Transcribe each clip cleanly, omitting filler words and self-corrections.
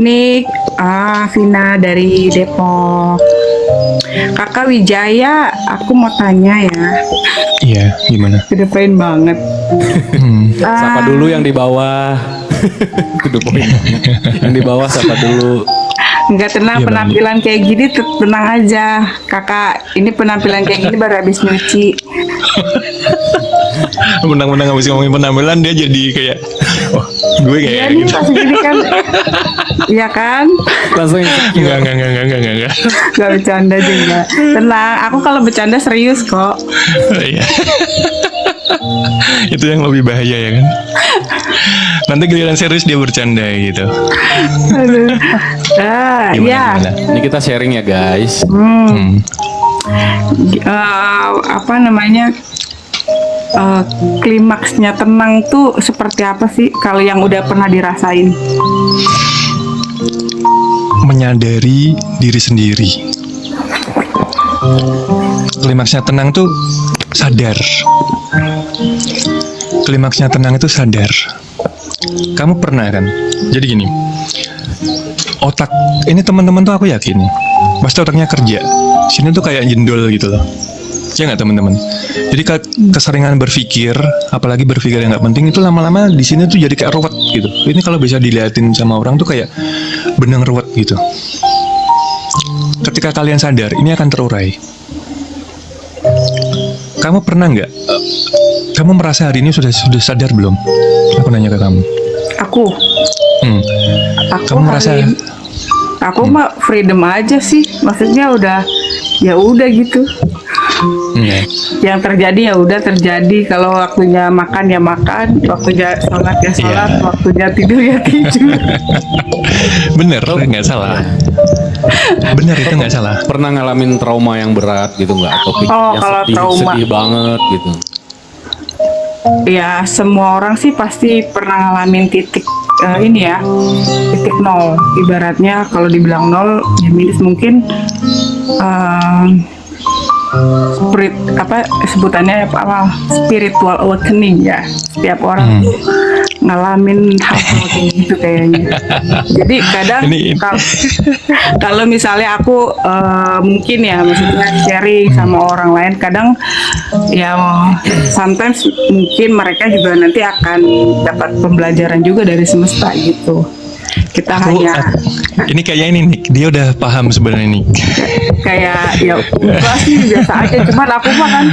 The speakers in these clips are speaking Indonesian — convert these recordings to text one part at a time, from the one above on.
Nik, Vina dari Depok. Kakak Wijaya, aku mau tanya ya. Iya, gimana? Kedepain banget. Sapa dulu yang di bawah. Kudu poin. Yang di bawah sapa dulu. Enggak tenang, Iya, penampilan kayak gini tenang aja. Kakak, ini penampilan kayak gini baru habis nyuci. Menang-menang habis ngomongin penampilan dia jadi kayak, oh, gue Iya kayak nih gitu. pas gini kan. Iya kan? Langsung Enggak. Gak bercanda juga. Tenang, aku kalau bercanda serius kok. Iya. Itu yang lebih bahaya ya kan. Nanti giliran serius dia bercanda gitu. Aduh. Gimana? Ini kita sharing ya guys. Apa namanya? Klimaksnya tenang tuh seperti apa sih kalau yang udah pernah dirasain? Menyadari diri sendiri. Klimaksnya tenang tuh sadar. Klimaksnya tenang itu sadar. Kamu pernah kan? Jadi gini, otak ini teman-teman tuh aku yakin pasti otaknya kerja. Sini tuh kayak jendol gitu loh. Ya nggak teman-teman? Jadi keseringan berpikir, apalagi berpikir yang nggak penting itu lama-lama di sini tuh jadi kayak ruwet gitu. Ini kalau bisa dilihatin sama orang tuh kayak benang ruwet gitu. Ketika kalian sadar, ini akan terurai. Kamu pernah nggak? Kamu merasa hari ini sudah sadar belum? Aku nanya ke kamu. Aku Kamu merasa? Aku mah freedom aja sih. Maksudnya udah ya udah gitu. Iya. Yang terjadi ya udah terjadi. Kalau waktunya makan ya makan, waktunya sholat ya sholat, Iya. waktunya tidur ya tidur. Bener, nggak salah. Bener itu nggak salah. Pernah ngalamin trauma yang berat gitu nggak? Atau Oh, yang kalau trauma. sedih banget gitu. Ya semua orang sih pasti pernah ngalamin titik ini ya, titik nol. Ibaratnya kalau dibilang nol, ya minus mungkin spirit apa sebutannya apa spiritual awakening ya. Setiap orang ngalamin hal-hal kayak gitu kayaknya. Jadi kadang kalau misalnya aku mungkin ya maksudnya sharing sama orang lain, kadang ya sometimes mungkin mereka juga nanti akan dapat pembelajaran juga dari semesta gitu. Kita hanya Ini kayaknya ini Nick, dia udah paham sebenarnya nih. kayak ya enggak sih biasa aja, cuman aku mah kan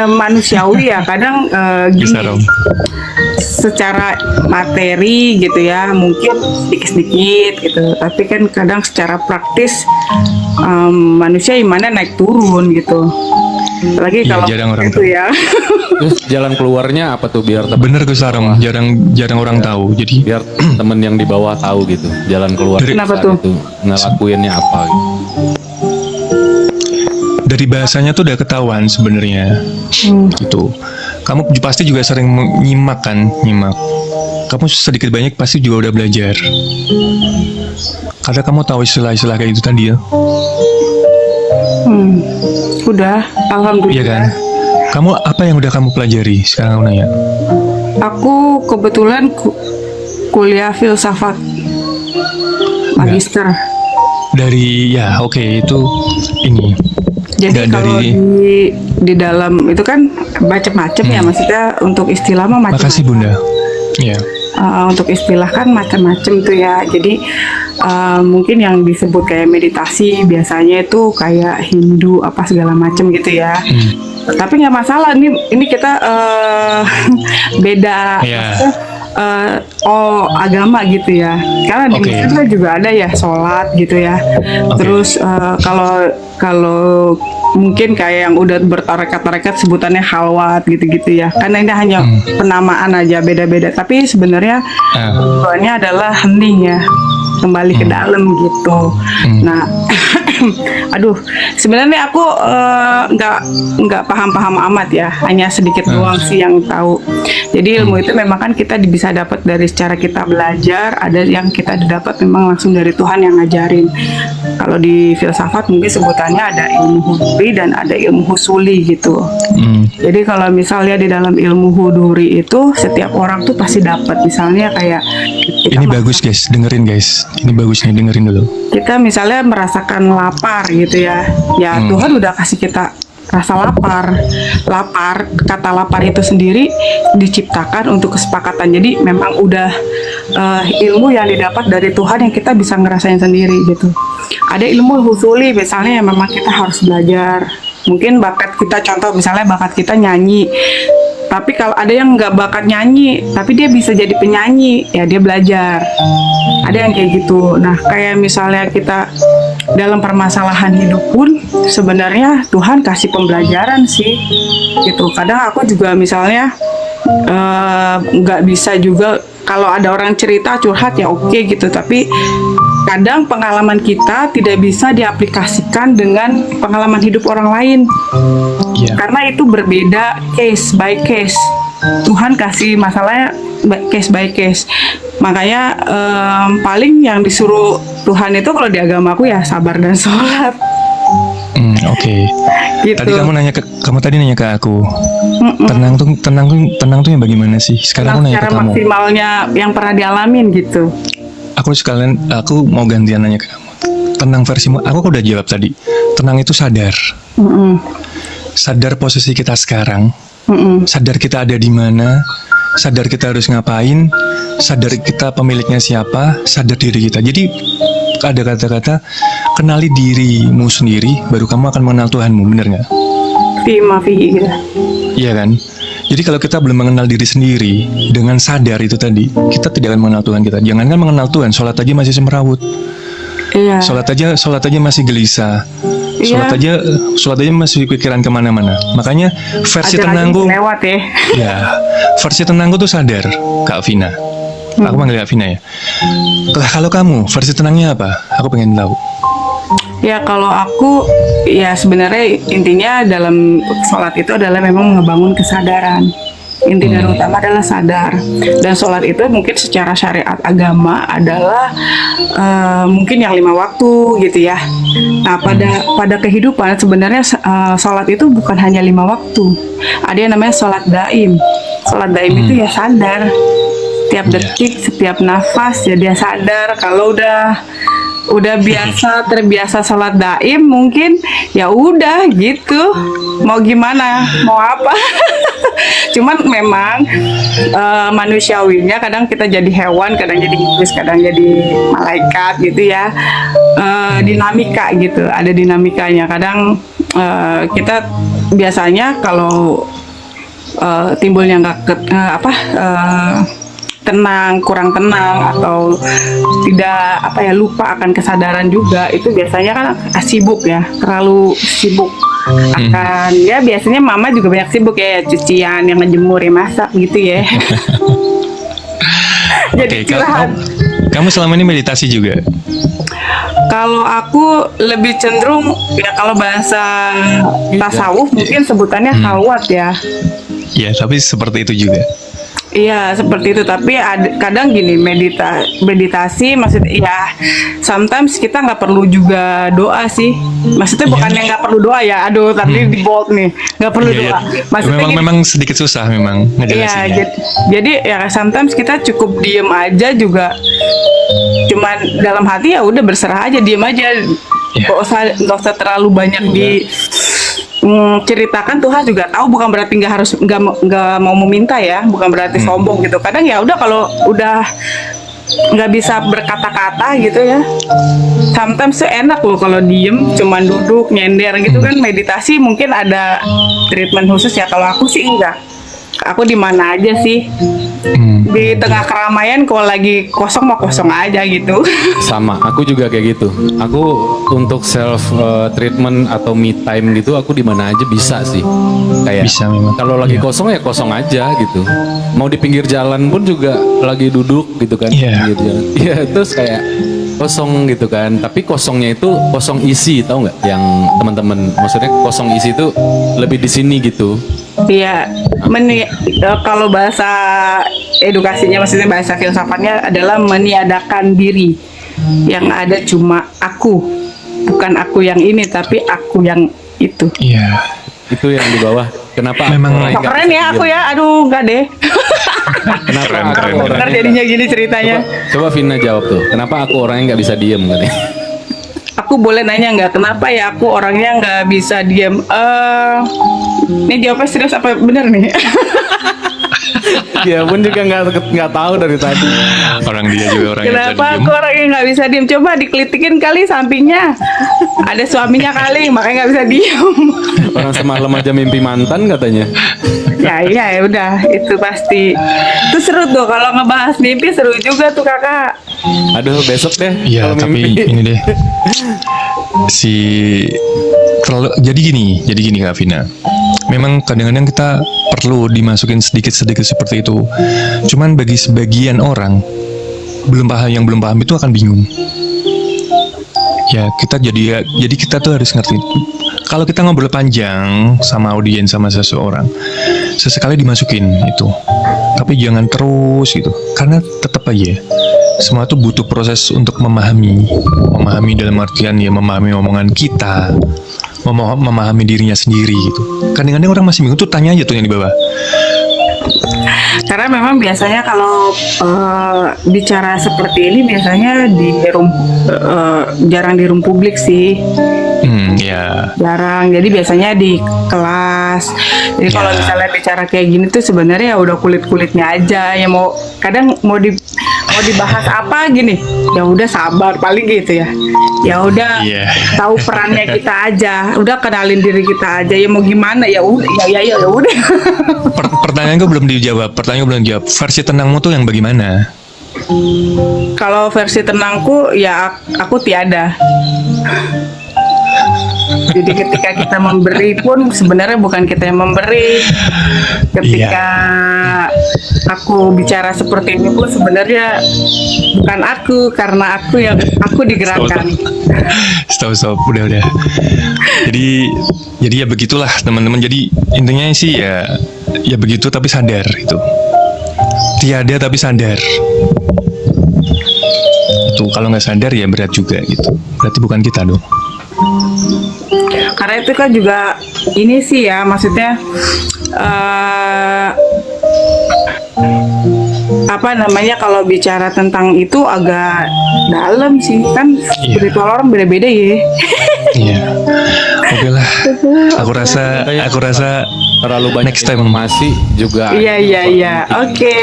manusiawi ya kadang Bisa gini dong. secara materi gitu ya mungkin sedikit-sedikit gitu, tapi kan kadang secara praktis manusia imannya naik turun gitu, apalagi Iya, kalau jarang orang itu tahu. ya. Terus jalan keluarnya apa tuh biar Bener Gus Sarong, jarang orang tahu. Jadi biar temen yang di bawah tahu gitu jalan keluar Kenapa saat tuh? itu ngelakuinnya apa gitu. dari bahasanya tuh udah ketahuan sebenarnya. Gitu. Kamu pasti juga sering nyimak kan, nyimak. Kamu sedikit banyak pasti juga udah belajar. Karena kamu tahu istilah-istilah kayak itu tadi ya. Udah, alhamdulillah. Iya kan? Kamu apa yang udah kamu pelajari? Sekarang aku nanya. Aku kebetulan kuliah filsafat magister. Dari ya oke, itu ini. Jadi Dan kalau dari di dalam itu kan macam-macam ya, maksudnya untuk istilah mah macam. makasih Bunda. Iya. Untuk istilah kan macam-macam tuh ya. Jadi mungkin yang disebut kayak meditasi biasanya itu kayak Hindu apa segala macam gitu ya. Tapi nggak masalah, ini kita beda. Iya. Agama gitu ya, karena di Oke. Muslim kan juga ada ya sholat gitu ya. Terus kalau mungkin kayak yang udah bertarekat-tarekat sebutannya halwat gitu-gitu ya, karena ini hanya penamaan aja beda-beda, tapi sebenarnya tujuannya adalah hening ya. kembali ke dalam gitu. Nah, aduh, sebenarnya aku nggak paham-paham amat ya, hanya sedikit doang sih yang tahu. Jadi ilmu itu memang kan kita bisa dapat dari secara kita belajar, ada yang kita dapat memang langsung dari Tuhan yang ngajarin. Kalau di filsafat mungkin sebutannya ada ilmu huduri dan ada ilmu husuli gitu. Jadi kalau misalnya di dalam ilmu huduri itu setiap orang tuh pasti dapat. Misalnya kayak ini bagus guys, dengerin guys. Ini bagus nih, dengerin dulu. Kita misalnya merasakan lapar gitu ya. Ya Tuhan udah kasih kita rasa lapar. Kata lapar itu sendiri diciptakan untuk kesepakatan. Jadi memang udah ilmu yang didapat dari Tuhan yang kita bisa ngerasain sendiri gitu. Ada ilmu husuli misalnya yang memang kita harus belajar. Mungkin bakat kita, contoh misalnya bakat kita nyanyi. Tapi kalau ada yang nggak bakat nyanyi, tapi dia bisa jadi penyanyi, ya dia belajar. Ada yang kayak gitu. Nah, kayak misalnya kita dalam permasalahan hidup pun sebenarnya Tuhan kasih pembelajaran sih, gitu. Kadang aku juga misalnya nggak bisa juga kalau ada orang cerita curhat ya oke gitu, tapi kadang pengalaman kita tidak bisa diaplikasikan dengan pengalaman hidup orang lain. Karena itu berbeda case by case. Tuhan kasih masalahnya case by case. Makanya paling yang disuruh Tuhan itu kalau di agamaku ya sabar dan sholat. Oke. Gitu. Tadi kamu tadi nanya ke aku. Tenang tuh yang bagaimana sih? Sekarang aku nanya ke kamu. Maksimalnya yang pernah dialamin gitu. Aku mau gantian nanya ke kamu. Tenang versimu, aku udah jawab tadi. Tenang itu sadar. Sadar posisi kita sekarang. Sadar kita ada di mana. Sadar kita harus ngapain. Sadar kita pemiliknya siapa. Sadar diri kita. Jadi ada kata-kata kenali dirimu sendiri, baru kamu akan mengenal Tuhanmu, bener nggak? Gitu. Iya kan? Jadi kalau kita belum mengenal diri sendiri dengan sadar itu tadi, kita tidak akan mengenal Tuhan kita. Jangankan mengenal Tuhan, sholat aja masih semrawut. Iya. Sholat aja masih gelisah. Iya. Sholat aja masih pikiran kemana-mana. Makanya versi tenangku. Lewat ya. Ya, versi tenangku tuh sadar, Kak Vina. Aku manggil Kak Vina ya. Kalau kamu versi tenangnya apa? Aku pengen tahu. Ya kalau aku ya sebenarnya intinya dalam sholat itu adalah memang ngebangun kesadaran. Inti dari utama adalah sadar. Dan sholat itu mungkin secara syariat agama adalah mungkin yang 5 waktu gitu ya. Nah pada kehidupan sebenarnya sholat itu bukan hanya 5 waktu. Ada yang namanya sholat daim. Sholat daim itu ya sadar. Setiap detik, setiap nafas ya dia sadar. Kalau udah terbiasa sholat daim mungkin ya udah gitu, mau gimana, mau apa. Cuman memang manusiawinya kadang kita jadi hewan, kadang jadi iblis, kadang jadi malaikat gitu ya. Dinamika gitu, ada dinamikanya. Kadang kita biasanya kalau timbulnya tenang, kurang tenang atau tidak lupa akan kesadaran juga, itu biasanya kan sibuk ya, terlalu sibuk akan ya biasanya mama juga banyak sibuk ya, cucian, yang ngejemur, ya masak gitu ya. Jadi kamu selama ini meditasi juga? Kalau aku lebih cenderung ya kalau bahasa tasawuf mungkin sebutannya khalwat ya. Ya, tapi seperti itu juga. Iya seperti itu, tapi kadang gini meditasi maksudnya ya sometimes kita nggak perlu juga doa sih, maksudnya bukannya nggak perlu doa ya, tapi di bold nih nggak perlu doa. Maksudnya memang sedikit susah memang ngejelasinnya. Iya, jadi ya sometimes kita cukup diem aja juga, cuman dalam hati ya udah berserah aja, diem aja, nggak usah terlalu banyak ceritakan. Tuhan juga tahu, bukan berarti nggak mau meminta ya, bukan berarti sombong gitu. Kadang ya udah kalau udah nggak bisa berkata-kata gitu ya, sometimes tuh enak loh kalau diem cuman duduk nyender gitu kan. Meditasi mungkin ada treatment khusus ya, kalau aku sih enggak. aku di mana aja sih. Di tengah keramaian kalau lagi kosong mah kosong aja gitu. Sama, aku juga kayak gitu. Aku untuk self treatment atau me time gitu, aku di mana aja bisa sih. Kayak Bisa memang. kalau lagi kosong ya kosong aja gitu. Mau di pinggir jalan pun juga lagi duduk gitu kan. Iya. Pinggir jalan. Iya, terus kayak kosong gitu kan. Tapi kosongnya itu kosong isi, tahu nggak? Yang teman-teman, maksudnya kosong isi itu lebih di sini gitu. Iya, kalau bahasa edukasinya, maksudnya bahasa filsafatnya adalah meniadakan diri. Yang ada cuma aku, bukan aku yang ini, tapi aku yang itu. Iya. Itu yang di bawah. Kenapa? Memang- orang yang nggak Keren bisa ya aku diem? ya, aduh enggak deh. Kenapa Keren, aku keren. orangnya Benar nggak- jadinya gini ceritanya. Coba Vina jawab tuh. Kenapa aku orangnya nggak bisa diem katanya? Aku boleh nanya nggak kenapa ya aku orangnya nggak bisa diam? Ini jawabnya serius apa bener nih? Dia pun juga nggak tahu dari tadi. Orang dia juga orang yang bisa Kenapa diem. aku orangnya nggak bisa diem? Coba dikelitikin kali sampingnya. Ada suaminya kali, makanya nggak bisa diem. Orang semalam aja mimpi mantan katanya. Ya udah itu pasti. Itu seru tuh kalau ngebahas mimpi, seru juga tuh kakak. Aduh, besok deh. Iya, kalau tapi mimpi. ini deh. Jadi gini Kak Vina. Memang kadang-kadang kita perlu dimasukin sedikit-sedikit seperti itu. Cuman bagi sebagian orang yang belum paham itu akan bingung. Ya, jadi kita tuh harus ngerti. Kalau kita ngobrol panjang sama audiens sama seseorang, sesekali dimasukin itu. Tapi jangan terus gitu. Karena tetap aja semua itu butuh proses untuk memahami dalam artian ya memahami omongan kita, memahami dirinya sendiri gitu. Kadang-kadang orang masih bingung tuh, tanya aja tuh yang di bawah. Karena memang biasanya kalau bicara seperti ini biasanya jarang di room publik sih. Ya. Jarang, jadi biasanya di kelas. Jadi kalau Ya. misalnya bicara kayak gini tuh sebenarnya ya udah kulit-kulitnya aja. Ya kadang mau dibahas apa gini, ya udah sabar paling gitu ya. Ya udah Iya. tahu perannya kita aja, udah kenalin diri kita aja. Ya mau gimana ya udah, ya udah. Pertanyaan gue belum dijawab. Versi tenangmu tuh yang bagaimana? Kalau versi tenangku ya aku tiada. Jadi ketika kita memberi pun sebenarnya bukan kita yang memberi. Ketika aku bicara seperti ini pun sebenarnya bukan aku, karena aku digerakkan. Stop, udah. Jadi ya begitulah teman-teman. Jadi intinya sih ya begitu tapi sadar itu. Tiada tapi sadar. Itu kalau nggak sadar ya berat juga gitu. Berarti bukan kita dong. Karena itu kan juga ini sih ya, maksudnya apa namanya, kalau bicara tentang itu agak dalam sih kan. Spiritual orang beda-beda ya. Iya. Oke lah. Aku rasa Terlalu banyak next time. informasi juga. Iya. Oke.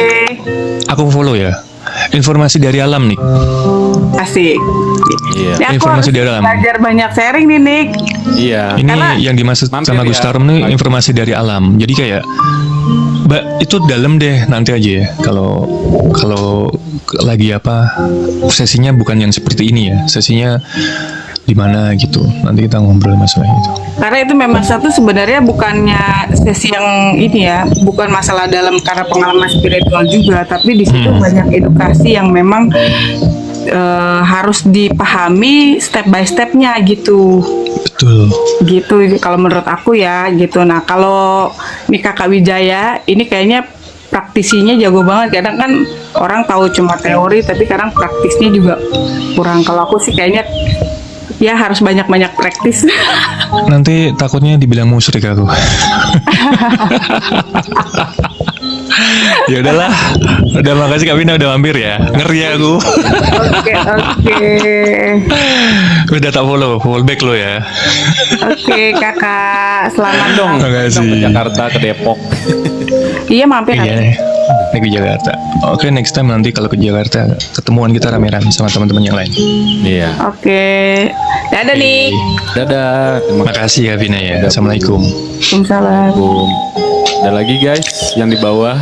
Aku follow ya. Informasi dari alam nih. Asik. Iya. Ini aku Informasi harus dari alam. belajar banyak sharing nih, Nick. Iya. Ini Karena- yang dimaksud Mampir sama ya. Gustarum nih informasi dari alam. Jadi kayak Mbak itu dalam deh nanti aja ya. Kalau lagi sesinya bukan yang seperti ini ya. Sesinya di mana gitu. Nanti kita ngobrol masalah itu. Karena itu memang satu sebenarnya bukannya sesi yang ini ya, bukan masalah dalam karena pengalaman spiritual juga, tapi di situ banyak edukasi yang memang harus dipahami step by stepnya gitu. Betul. Gitu kalau menurut aku ya gitu. Nah kalau ini Kakak Wijaya ini kayaknya praktisinya jago banget. Kadang kan orang tahu cuma teori, tapi kadang praktisnya juga kurang. Kalau aku sih kayaknya ya harus banyak-banyak praktis. Nanti takutnya dibilang musyrik aku. Ya udahlah. Udah, makasih Kak Vina udah mampir ya. Ngeri aku. Oke. Udah tak follow back lo ya. Oke kakak, selamat Dong, Makasih. ke Jakarta, ke Depok. Iya mampir. Iya nih. Ini ke Jakarta. Oke, next time nanti kalau ke Jakarta ketemuan kita rame-rame sama teman-teman yang lain. Iya. Oke. Dadah nih. Dadah. Terima Makasih Kak Vina ya. Assalamualaikum. Waalaikumsalam. kasih. Ada lagi guys yang di bawah.